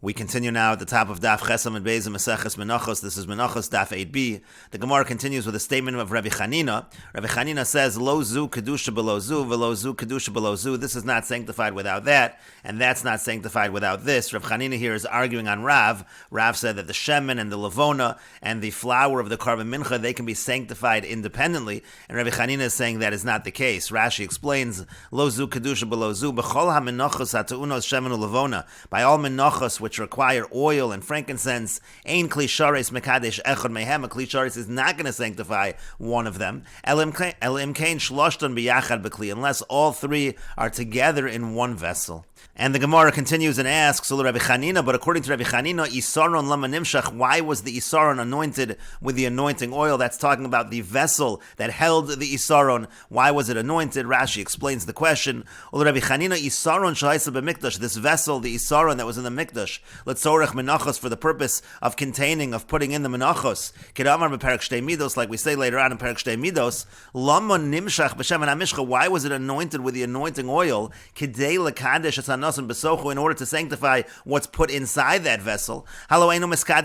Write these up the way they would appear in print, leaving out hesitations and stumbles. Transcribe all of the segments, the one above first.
We continue now at the top of Daf Chesam and Beis Meseches Menachos. This is Menachos Daf 8b. The Gemara continues with a statement of Rabbi Chanina. Rabbi Chanina says, Lo zu kedusha below zu, velo zu kedusha below zu. This is not sanctified without that, and that's not sanctified without this. Rabbi Chanina here is arguing on Rav. Rav said that the shemen and the levona and the flour of the carbon mincha, they can be sanctified independently, and Rabbi Chanina is saying that is not the case. Rashi explains, Lo zu kedusha below zu, b'chol ha-menachos ha-ta'unos shemen u-levona. By all menachos which require oil and frankincense, ein kli shares mekadesh echad mehem. A kli shares is not going to sanctify one of them. Elim kain shloshton biyachad b'kli, unless all three are together in one vessel. And the Gemara continues and asks, Rabbi Chanina, but according to Rabbi Chanina, Isaron lama nimshach, why was the Isaron anointed with the anointing oil? That's talking about the vessel that held the Isaron. Why was it anointed? Rashi explains the question. Rabbi Chanina, Isaron shaisa b'mikdash, this vessel, the Isaron that was in the mikdash, letzorech menachos, for the purpose of containing, of putting in the menachos. Kedamar b'perek shtei midos, like we say later on in perek shtei midos, lama nimshach b'shemen hamishcha, why was it anointed with the anointing oil? Kidei lekadesh in order to sanctify what's put inside that vessel. But it's not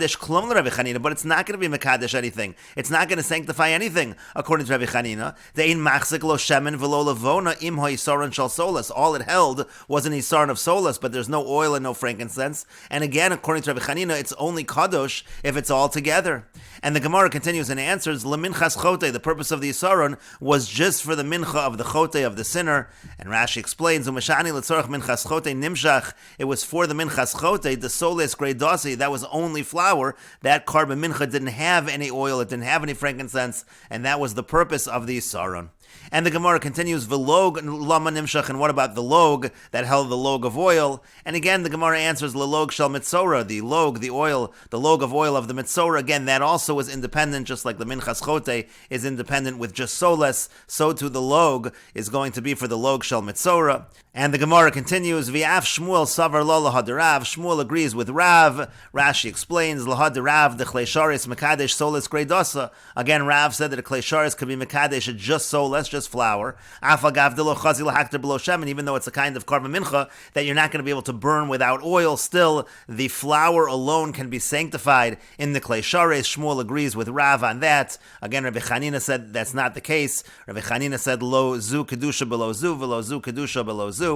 going to be mekadesh anything. It's not going to sanctify anything, according to Rabbi Chanina. All it held was an isaron of solus, but there's no oil and no frankincense. And again, according to Rabbi Chanina, it's only kadosh if it's all together. And the Gemara continues and answers, Leminchas chote, the purpose of the isaron was just for the mincha of the chote of the sinner. And Rashi explains, Umashani letzorach minchas chote nimshach, it was for the minchas chote, the soles greidasi, that was only flour. That carbon mincha didn't have any oil, it didn't have any frankincense, and that was the purpose of the isaron. And the Gemara continues, Velog lama nimshach, and what about the log that held the log of oil? And again, the Gemara answers, Lelog shel mitzora, the log, the oil, the log of oil of the mitzora. Again, that also is independent, just like the minchas chote is independent with just soles, so too the log is going to be for the log shel mitzora. And the Gemara continues, V'af Shmuel savar lo lahad Rav, Shmuel agrees with Rav. Rashi explains, lahad Rav, the kleisharis mekadesh soles greidasa. Again, Rav said that a kleisharis could be mekadesh just soles, just flour. Afagav dilo chazi lahakter below shemen, even though it's a kind of carbon mincha that you're not going to be able to burn without oil, still the flour alone can be sanctified in the kleisharis. Shmuel agrees with Rav on that. Again, Rabbi Chanina said that's not the case. Rabbi Chanina said, lo zu kedusha below zu, velo zu kedusha below zu.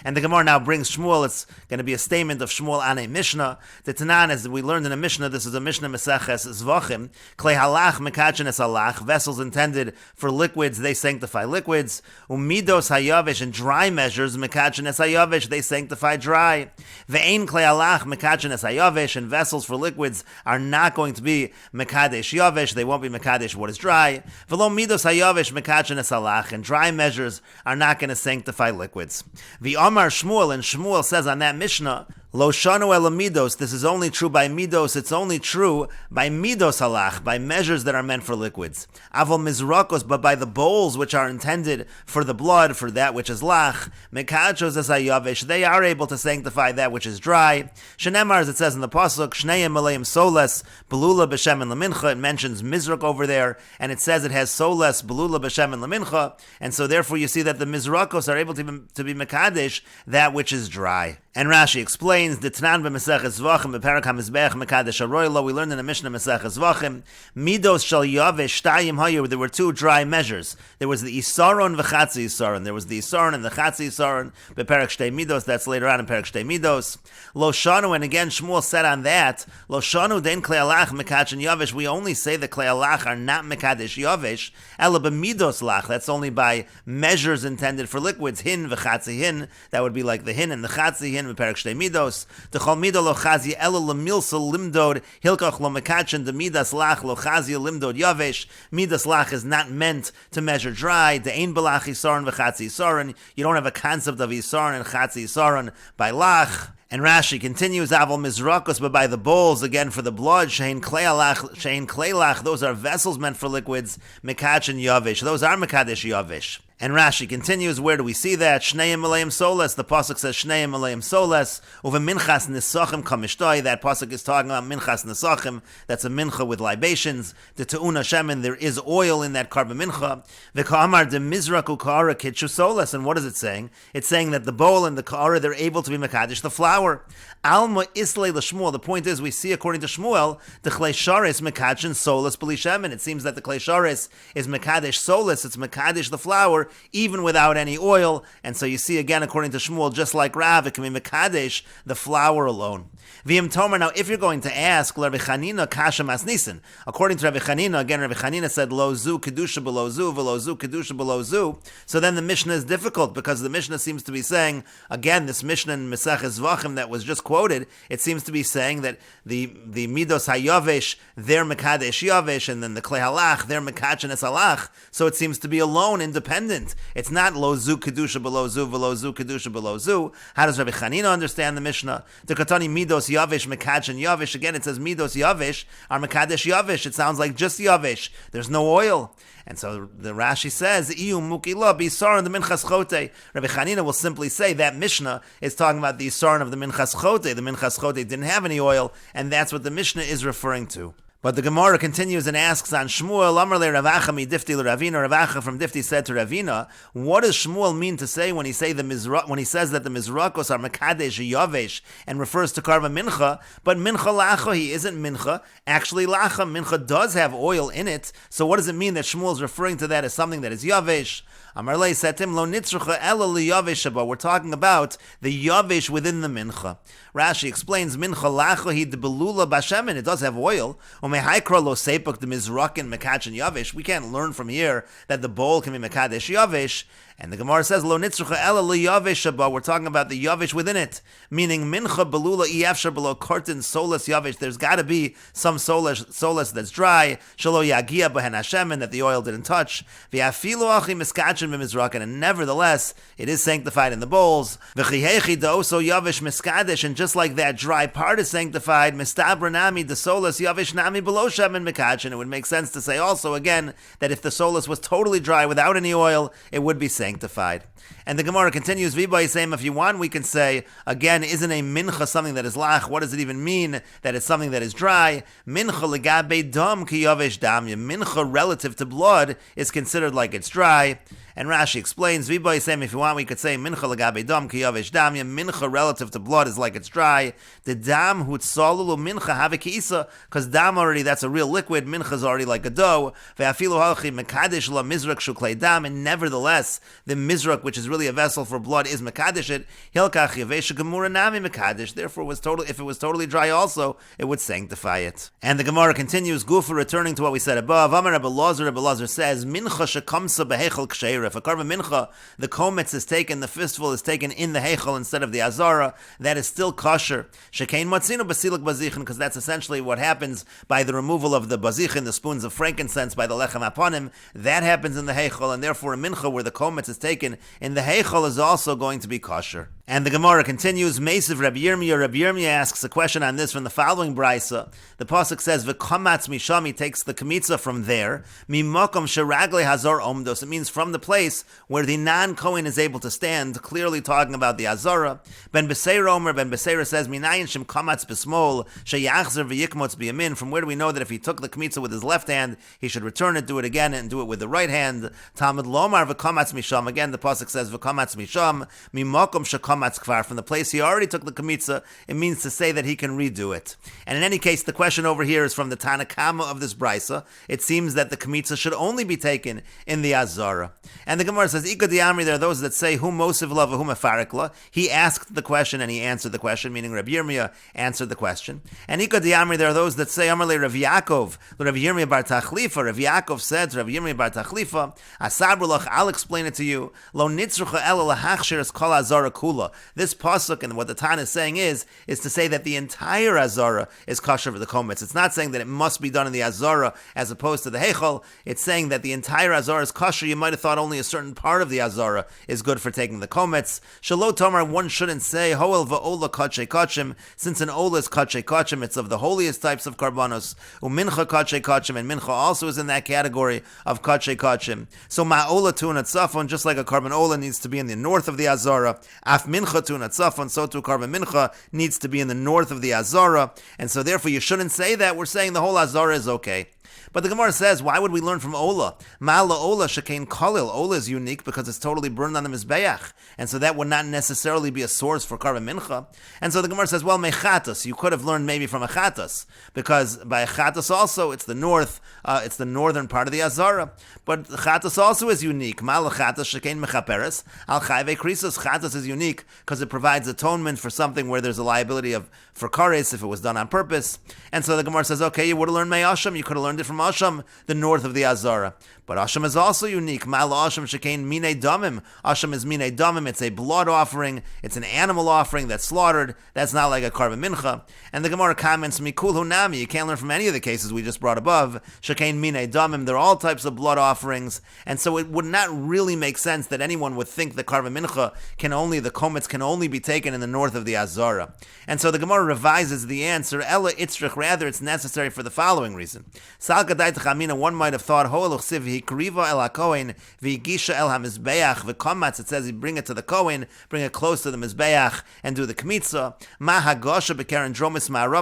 And the Gemara now brings Shmuel. It's going to be a statement of Shmuel on a Mishnah. The Tanan, as we learned in a Mishnah, this is a Mishnah Meseches Zvachim. Klei halach mekachen es halach. Vessels intended for liquids, they sanctify liquids. Umidos hayavish, and dry measures mekachen es hayavish, they sanctify dry. Ve'ein klei halach mekachen es hayavish, and vessels for liquids are not going to be mekadesh yavish. They won't be mekadesh what is dry. Velo midos hayavish mekachen es halach, and dry measures are not going to sanctify liquids. The Amar Shmuel, and Shmuel says on that Mishnah, Lo shanu el midos, this is only true by midos, it's only true by midos halach, by measures that are meant for liquids. Avol mizrakos, but by the bowls which are intended for the blood, for that which is lach, mekachos es hayavish, they are able to sanctify that which is dry. Shenemar, as it says in the Pasuk, Shneim Maleim Soles, Belula B'Shem and Lamincha, it mentions Mizrak over there, and it says it has Soles, Belula B'Shem and Lamincha, and so therefore you see that the Mizrakos are able to be Mekadesh, that which is dry. And Rashi explains, the Tanan b'Meseches Zvachim b'Perek HaMizbech Mekadesh HaRoilo, we learned in the Mishnah Meseches Zvachim, Midos Shal Yavesh Shtayim Hayu, there were two dry measures. There was the Isaron v'Chatzi Isaron. There was the Isaron and the Chatzi Isaron, b'Perek Shtei Midos, that's later on in Perek Shtei Midos. Lo Shanu, and again Shmuel said on that, Lo Shanu dein Klei Alach Mekachen Yavesh, we only say the Klei Alach are not Mekadesh Yavesh, Ela b'Midos Lach, that's only by measures intended for liquids, Hin v'Chatzi Hin, that would be like the Hin and the Chatzi Hin, b'Perek Shtei Midos. The chol mido lo chazi elo lemilsa limdod hilkach lo mekachin the midas lach lo chazi limdod yavesh. Midas lach is not meant to measure dry. The ein belach isaron v'chatzi isaron. You don't have a concept of isaron and chatzi isaron by lach. And Rashi continues, Aval Mizrakos, but by the bowls, again for the blood, Shein Kleilach, those are vessels meant for liquids, Mekach and Yavish, those are Mekadesh Yavish. And Rashi continues, where do we see that? Shneim Aleim Soles, the pasuk says Shneim Aleim Soles, uve minchas nisachim kamishtoi, that pasuk is talking about minchas nisachim, that's a mincha with libations, the te'una shemen, there is oil in that karba mincha, v'ka'amar de mizraku ka'ara kitchu soles, and what is it saying? It's saying that the bowl and the ka'ara, they're able to be mekadesh the flour. Alma islay l'shmuel, the point is, we see according to Shmuel, the klei sharis mekadesh soles b'li shemen, it seems that the klei sharis is mekadesh soles, it's mekadesh the flour, even without any oil. And so you see again, according to Shmuel, just like Rav, it can be mekadesh the flour alone. V'im tomer, now if you're going to ask, Rabbi Chanina kasha masnisin, according to Rabbi Chanina, again Rabbi Chanina said, lo zu kedusha below zu, v'lo zu kedusha below zu. So then the Mishnah is difficult, because the Mishnah seems to be saying, again, this Mishnah in Meseches Vachim that was just quoted, it seems to be saying that the midos hayavesh, they're mekadesh yavesh, and then the klei halach, they're mekadesh halach. So it seems to be alone, independent. It's not lo zu kedusha below zu, v'lo zu kedusha below zu. How does Rabbi Chanina understand the Mishnah? The katani midos yavesh mekadesh and yavesh. Again, it says midos yavesh are mekadesh yavesh. It sounds like just yavesh. There's no oil. And so the Rashi says, Iyu mukila bisaron the minchas chote. Rabbi Chanina will simply say that Mishnah is talking about the isaron of the minchas chote. The minchas chote didn't have any oil, and that's what the Mishnah is referring to. But the Gemara continues and asks on Shmuel, Amar le Ravacha mi Difti le Ravina. Ravacha from Difti said to Ravina, what does Shmuel mean to say when he says that the Mizrakos are Mekadesh Yavesh and refers to Karva Mincha, but Mincha Lacha, he isn't Mincha. Actually, Lacha, Mincha does have oil in it. So what does it mean that Shmuel is referring to that as something that is Yavesh? Amar le Setim lo nitzrucha ela li Yavesh haba. We're talking about the Yavesh within the Mincha. Rashi explains, Mincha Lacha hi de belula bashemin. It does have oil. Haikra lo sepuk the mizrakin mekadesh yavish. We can't learn from here that the bowl can be mekadesh yavish. And the Gemara says lo nitzrucha ela li yavish haba. We're talking about the yavish within it, meaning mincha belula iafshar below kortin solas yavish. There's got to be some solas that's dry. Shalo yagia behen Hashem, and that the oil didn't touch. V'afilu achi miskachin b'mizrakin, and nevertheless it is sanctified in the bowls. V'chihechi da'oso yavish miskadesh, and just like that dry part is sanctified, mistabra nami the solas yavish nami below shemen mekachin. It would make sense to say also again that if the solas was totally dry without any oil, it would be sanctified. And the Gemara continues, V'bay saying, if you want, we can say, again, isn't a mincha something that is lach? What does it even mean that it's something that is dry? Mincha legabe dam ki yavesh damya. Mincha relative to blood is considered like it's dry. And Rashi explains, V'bay saying, if you want, we could say, mincha legabe dam ki yavesh damya. Mincha relative to blood is like it's dry. The dam hutsalulu mincha have kiisa, because dam already, that's a real liquid. Mincha is already like a dough. Ve'afilu halchi mekadesh la mizrak shuklei dam. And nevertheless, the mizrak, which is really a vessel for blood, is mekadesh it. Hilkach yavesh gemura nami mekadesh. Therefore, if it was totally dry also, it would sanctify it. And the Gemara continues, Gufa, returning to what we said above. Amar Rebbe Lazar says, mincha shekamsa behechel ksheira. If a karva mincha, the kometz is taken, the fistful is taken in the hechel instead of the azara, that is still kosher. Shekein matzino basilik bazichin, because that's essentially what happens by the removal of the bazichin, the spoons of frankincense, by the lechem aponim. That happens in the hechel, and therefore a mincha where the kometz is taken in the hechel is also going to be kosher. And the Gemara continues, Meisiv Rabbi Yirmiyah. Rabbi Yirmiyah asks a question on this from the following brisa. The pasuk says, "V'kamatz misham," he takes the kamitza from there. Mimakom sheragle hazar omdos. It means from the place where the non-Kohen is able to stand. Clearly talking about the azara. Ben Beseira Omer. Ben Beseira says, "Minayin shem kamatz b'smol sheyachzer v'yikmotz b'yamin." From where do we know that if he took the kamitza with his left hand, he should return it, do it again, and do it with the right hand? Talmud lomar v'kamatz misham. Again, the pasuk says, "V'kamatz misham mimakom shekam." From the place he already took the kamitza, it means to say that he can redo it. And in any case, the question over here is from the Tanakama of this brisa. It seems that the kamitza should only be taken in the azara. And the Gemara says, Ika diamri, there are those that say, Hu mosiv la v'hu mefarikla. He asked the question and he answered the question, meaning Rabbi Yirmiyah answered the question. And Ika diamri, there are those that say, Amar le Rav Yaakov, Rav Yirmiyah bar Tachlifa. Rav Yaakov said to Rav Yirmiyah bar Tachlifa, Asabrulach, I'll explain it to you. Lo nitzrucha ela lahachshir es kol azara kula. This pasuk and what the Tan is saying is to say that the entire azara is kosher for the kometz. It's not saying that it must be done in the azara as opposed to the hechol. It's saying that the entire azara is kosher. You might have thought only a certain part of the Azara is good for taking the komets. Shelo Tomar, one shouldn't say, Hoel va'ola kache kachim, since an ola is kache kachim, it's of the holiest types of karbanos. Umincha kache kachim, and mincha also is in that category of kache kachim. So ma'ola tunat safon, just like a carbon ola needs to be in the north of the Azara, af mincha tunat safon, so too carbon mincha needs to be in the north of the Azara, and so therefore you shouldn't say that. We're saying the whole Azara is okay. But the Gemara says, why would we learn from Ola? Ma'ala Ola shekain Kalil. Ola is unique because it's totally burned on the Mizbeach. And so that would not necessarily be a source for Karban Mincha. And so the Gemara says, well, Mechatas. You could have learned maybe from Achatas. Because by Achatas also, it's the north, it's the northern part of the Azara. But Achatas also is unique. Ma'ala Chatas shekain Mechaperes. Al Chayve Krisos. Chatas is unique because it provides atonement for something where there's a liability for Kares if it was done on purpose. And so the Gemara says, okay, you would have learned Me'asham. You could have learned it from Asham, the north of the Azara. But Asham is also unique. Mal Asham shekain mine damim. Asham is mine damim. It's a blood offering. It's an animal offering that's slaughtered. That's not like a karban mincha. And the Gemara comments, Mikul hunami. You can't learn from any of the cases we just brought above. Shekain mine damim. They're all types of blood offerings. And so it would not really make sense that anyone would think the karban mincha the komets can only be taken in the north of the Azara. And so the Gemara revises the answer. Ella itzrich. Rather, it's necessary for the following reason. One might have thought, it says, you bring it to the Kohen, bring it close to the Mizbeach, and do the Kmitza.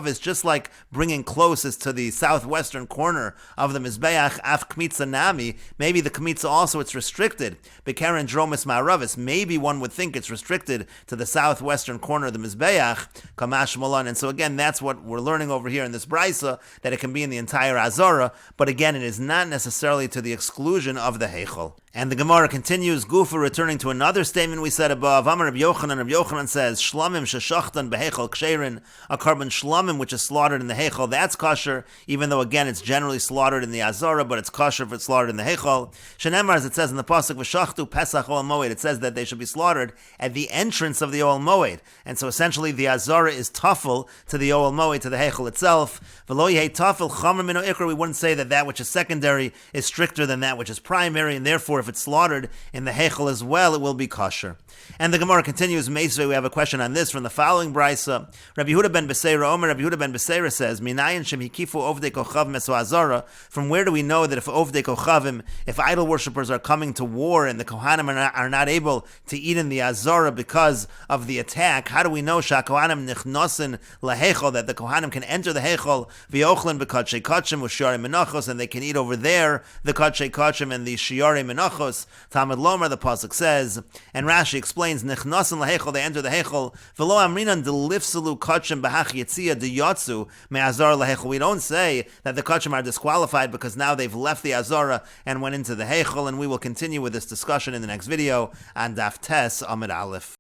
Is just like bringing closest to the southwestern corner of the Mizbeach, af Kmitza nami. Maybe the Kmitza also, it's restricted. Bekaren dromis ma'aravis. Maybe one would think it's restricted to the southwestern corner of the Mizbeach, kamash malan. And so again, that's what we're learning over here in this brisa, that it can be in the entire Azara, but again, it is not necessarily to the exclusion of the Heichel. And the Gemara continues, Gufa, returning to another statement we said above. Amar Rabbi Yochanan, Rabbi Yochanan says, Shlamim sheshachtan behechel ksherin, a carbon shlamim which is slaughtered in the Heichel, that's kosher, even though again it's generally slaughtered in the Azara, but it's kosher if it's slaughtered in the Heichel. Shenemar, as it says in the pasuk, v'shachtu pesach ol moed, it says that they should be slaughtered at the entrance of the ol moed, and so essentially the Azara is tafel to the ol moed, to the Heichel itself. V'lo yehei tafel chamer mino ikra, we wouldn't say that which is secondary is stricter than that which is primary, and therefore if it's slaughtered in the Heichel as well, it will be kosher. And the Gemara continues, Mesechet, we have a question on this from the following brisa. Rabbi Yehuda ben Beseira Omer, Rabbi Yehuda ben Beseira says, Minayin shem hikifu ovdei kochav meso Azara. From where do we know that if ovdei kochavim, if idol worshippers are coming to war and the Kohanim are not able to eat in the Azara because of the attack, how do we know shakohanim nichnosin lahechel, that the Kohanim can enter the Heichel v'yochlen b'kachei kachim u'shiarei menachos, and they can eat over there the kachei kachim and the shiarei menachos? Talmud Lomar, the pasuk says, and Rashi explains, nichnosin lahechel, they enter the Heichel, v'lo amrinan delifselu kachim b'hach yitzia deyatsu me'azar lahechel. We don't say that the kachim are disqualified because now they've left the Azara and went into the Heichel, and we will continue with this discussion in the next video on Daf Tes Amid Aleph.